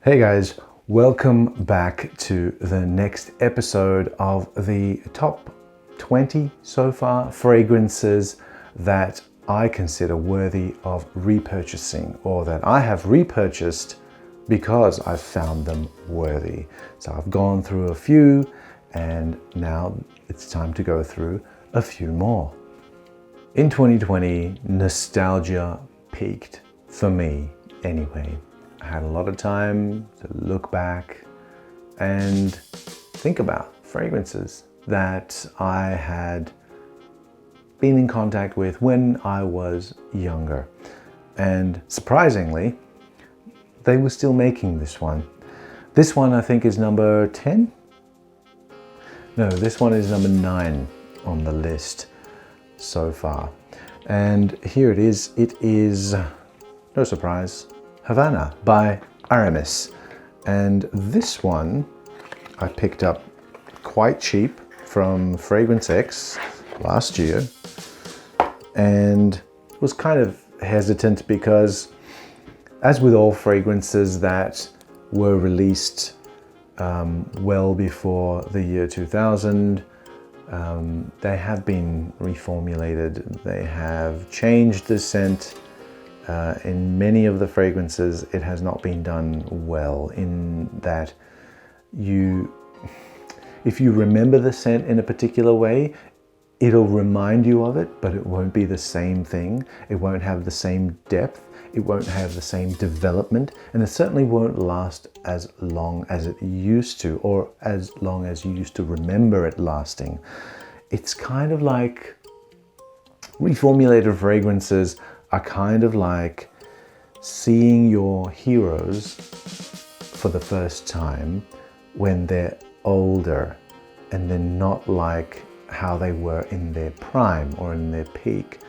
Hey guys, welcome back to the next episode of the top 20 so far fragrances that I consider worthy of repurchasing, or that I have repurchased because I've found them worthy. So I've gone through a few and now it's time to go through a few more. In 2020, nostalgia peaked for me anyway. I had a lot of time to look back and think about fragrances that I had been in contact with when I was younger. And surprisingly, they were still making this one. This one I think is number 10? No, this one is number 9 on the list so far. And here it is. It is, no surprise, Havana by Aramis. And this one I picked up quite cheap from Fragrance X last year, and was kind of hesitant because, as with all fragrances that were released well before the year 2000, they have been reformulated. They have changed the scent. In many of the fragrances, it has not been done well, in that if you remember the scent in a particular way, it'll remind you of it, but it won't be the same thing. It won't have the same depth. It won't have the same development, and it certainly won't last as long as it used to, or as long as you used to remember it lasting. It's kind of like reformulated fragrances are kind of like seeing your heroes for the first time when they're older, and they're not like how they were in their prime or in their peak.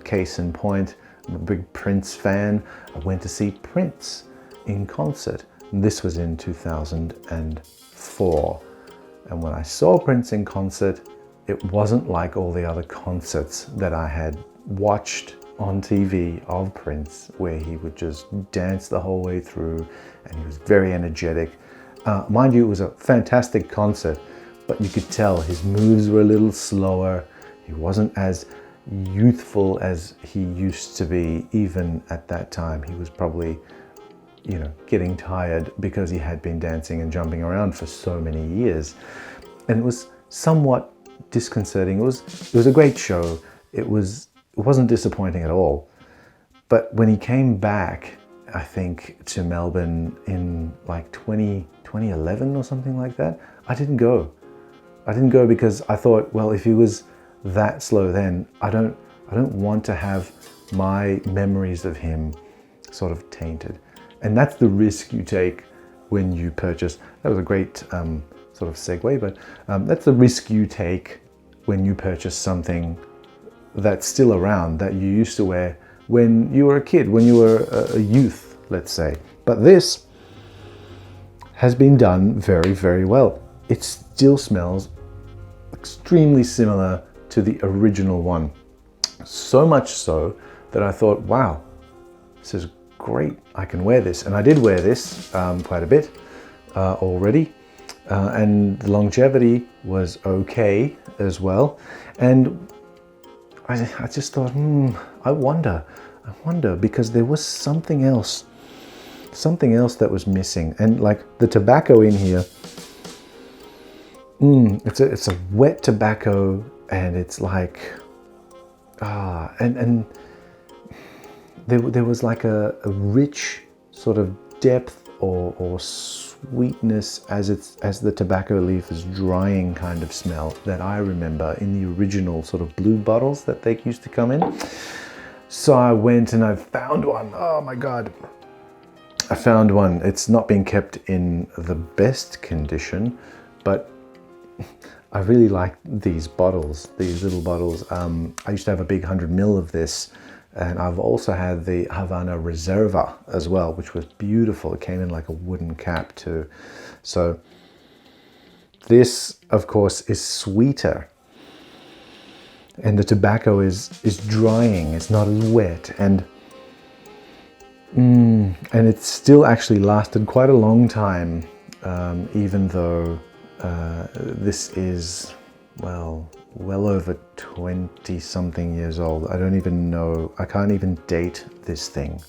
Case in point, I'm a big Prince fan. I went to see Prince in concert. This was in 2004. And when I saw Prince in concert, it wasn't like all the other concerts that I had watched on TV of Prince, where he would just dance the whole way through and he was very energetic. Mind you, it was a fantastic concert, but you could tell his moves were a little slower. He wasn't as youthful as he used to be. Even at that time, he was probably, getting tired because he had been dancing and jumping around for so many years. And it was somewhat disconcerting. It was a great show. It wasn't disappointing at all. But when he came back, I think, to Melbourne in like 2011 or something like that, I didn't go. I didn't go because I thought, well, if he was that slow then, I don't want to have my memories of him sort of tainted. And that's the risk you take when you purchase. That was a great sort of segue, but that's the risk you take when you purchase something that's still around, that you used to wear when you were a kid, when you were a youth, let's say. But this has been done very, very well. It still smells extremely similar to the original one. So much so that I thought, wow, this is great. I can wear this. And I did wear this quite a bit already. And the longevity was okay as well. And I just thought, I wonder, because there was something else that was missing. And like the tobacco in here, it's a wet tobacco, and it's like, and there was like a rich sort of depth or sweetness as the tobacco leaf is drying kind of smell that I remember in the original sort of blue bottles that they used to come in. So I went and I found one. Oh my God. I found one. It's not been kept in the best condition, but I really like these bottles, these little bottles. I used to have a big 100 ml of this, and I've also had the Havana Reserva as well, which was beautiful. It came in like a wooden cap too. So this, of course, is sweeter, and the tobacco is drying. It's not as wet, and And it still actually lasted quite a long time, even though this is, well over 20 something years old. I don't even know, I can't even date this thing.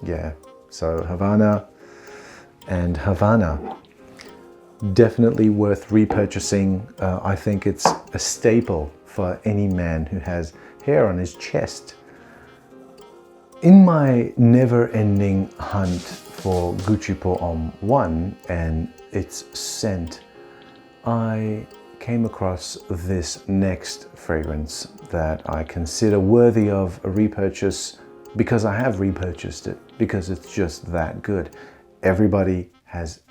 Yeah, so Havana and Havana, definitely worth repurchasing. I think it's a staple for any man who has hair on his chest. In my never-ending hunt for Gucci Pour Homme 1 and its scent, I came across this next fragrance that I consider worthy of a repurchase because I have repurchased it, because it's just that good. Everybody has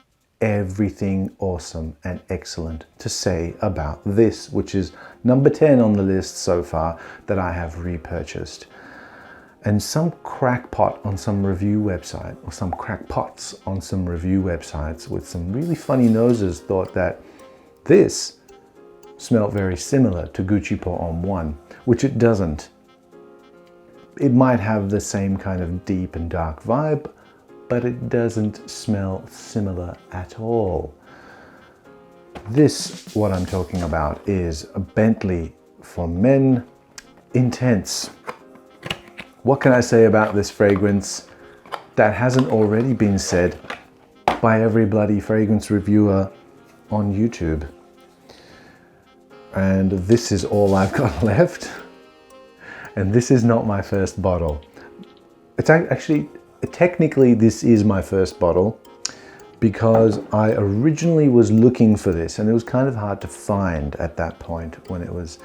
everything awesome and excellent to say about this, which is number 10 on the list so far that I have repurchased. And some crackpot on some review website, or some crackpots on some review websites with some really funny noses thought that this smelled very similar to Gucci Pour Homme 1, which it doesn't. It might have the same kind of deep and dark vibe, but it doesn't smell similar at all. This, what I'm talking about, is a Bentley For Men Intense. What can I say about this fragrance that hasn't already been said by every bloody fragrance reviewer on YouTube? And this is all I've got left. And this is not my first bottle. It's actually, technically this is my first bottle because I originally was looking for this and it was kind of hard to find at that point when it was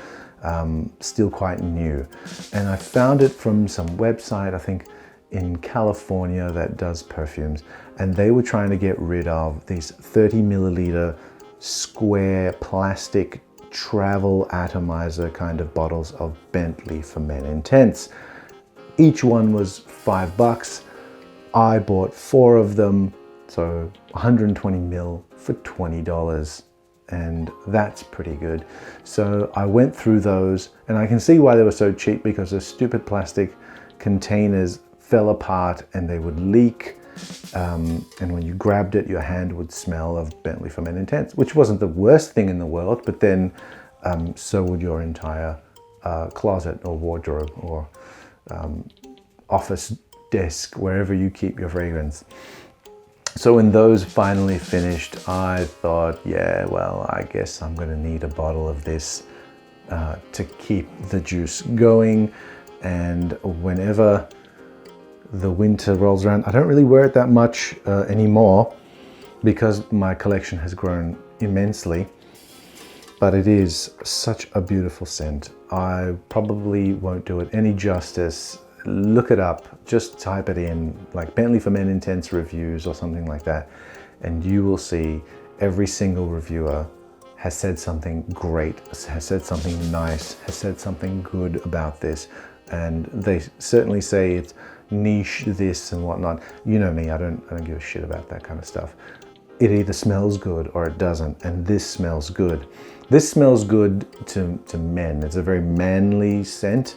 still quite new. And I found it from some website, I think in California, that does perfumes. And they were trying to get rid of these 30 milliliter square plastic travel atomizer kind of bottles of Bentley For Men Intense. Each one was $5. I bought 4 of them, so 120 mil for $20. And that's pretty good. So I went through those and I can see why they were so cheap, because the stupid plastic containers fell apart and they would leak. And when you grabbed it, your hand would smell of Bentley For Men Intense, which wasn't the worst thing in the world, but then so would your entire closet or wardrobe or office desk, wherever you keep your fragrance. So when those finally finished, I thought, yeah, well, I guess I'm gonna need a bottle of this to keep the juice going. And whenever the winter rolls around, I don't really wear it that much anymore because my collection has grown immensely, but it is such a beautiful scent. I probably won't do it any justice. Look it up, just type it in, like Bentley For Men Intense reviews or something like that, and you will see every single reviewer has said something great, has said something nice, has said something good about this. And they certainly say it's niche this and whatnot. You know me, I don't give a shit about that kind of stuff. It either smells good or it doesn't, and this smells good. This smells good to men. It's a very manly scent,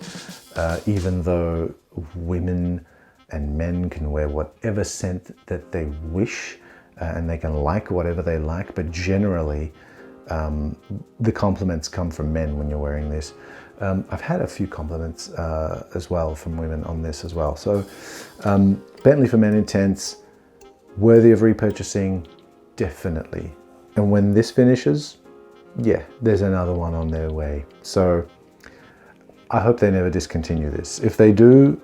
even though women and men can wear whatever scent that they wish, and they can like whatever they like, but generally the compliments come from men when you're wearing this. I've had a few compliments as well from women on this as well. So Bentley For Men Intense, worthy of repurchasing, definitely. And when this finishes, yeah, there's another one on their way. So I hope they never discontinue this. If they do,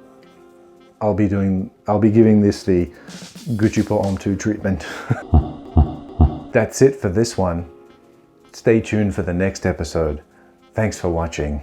I'll be giving this the Gucci Pour Homme 2 treatment. That's it for this one. Stay tuned for the next episode. Thanks for watching.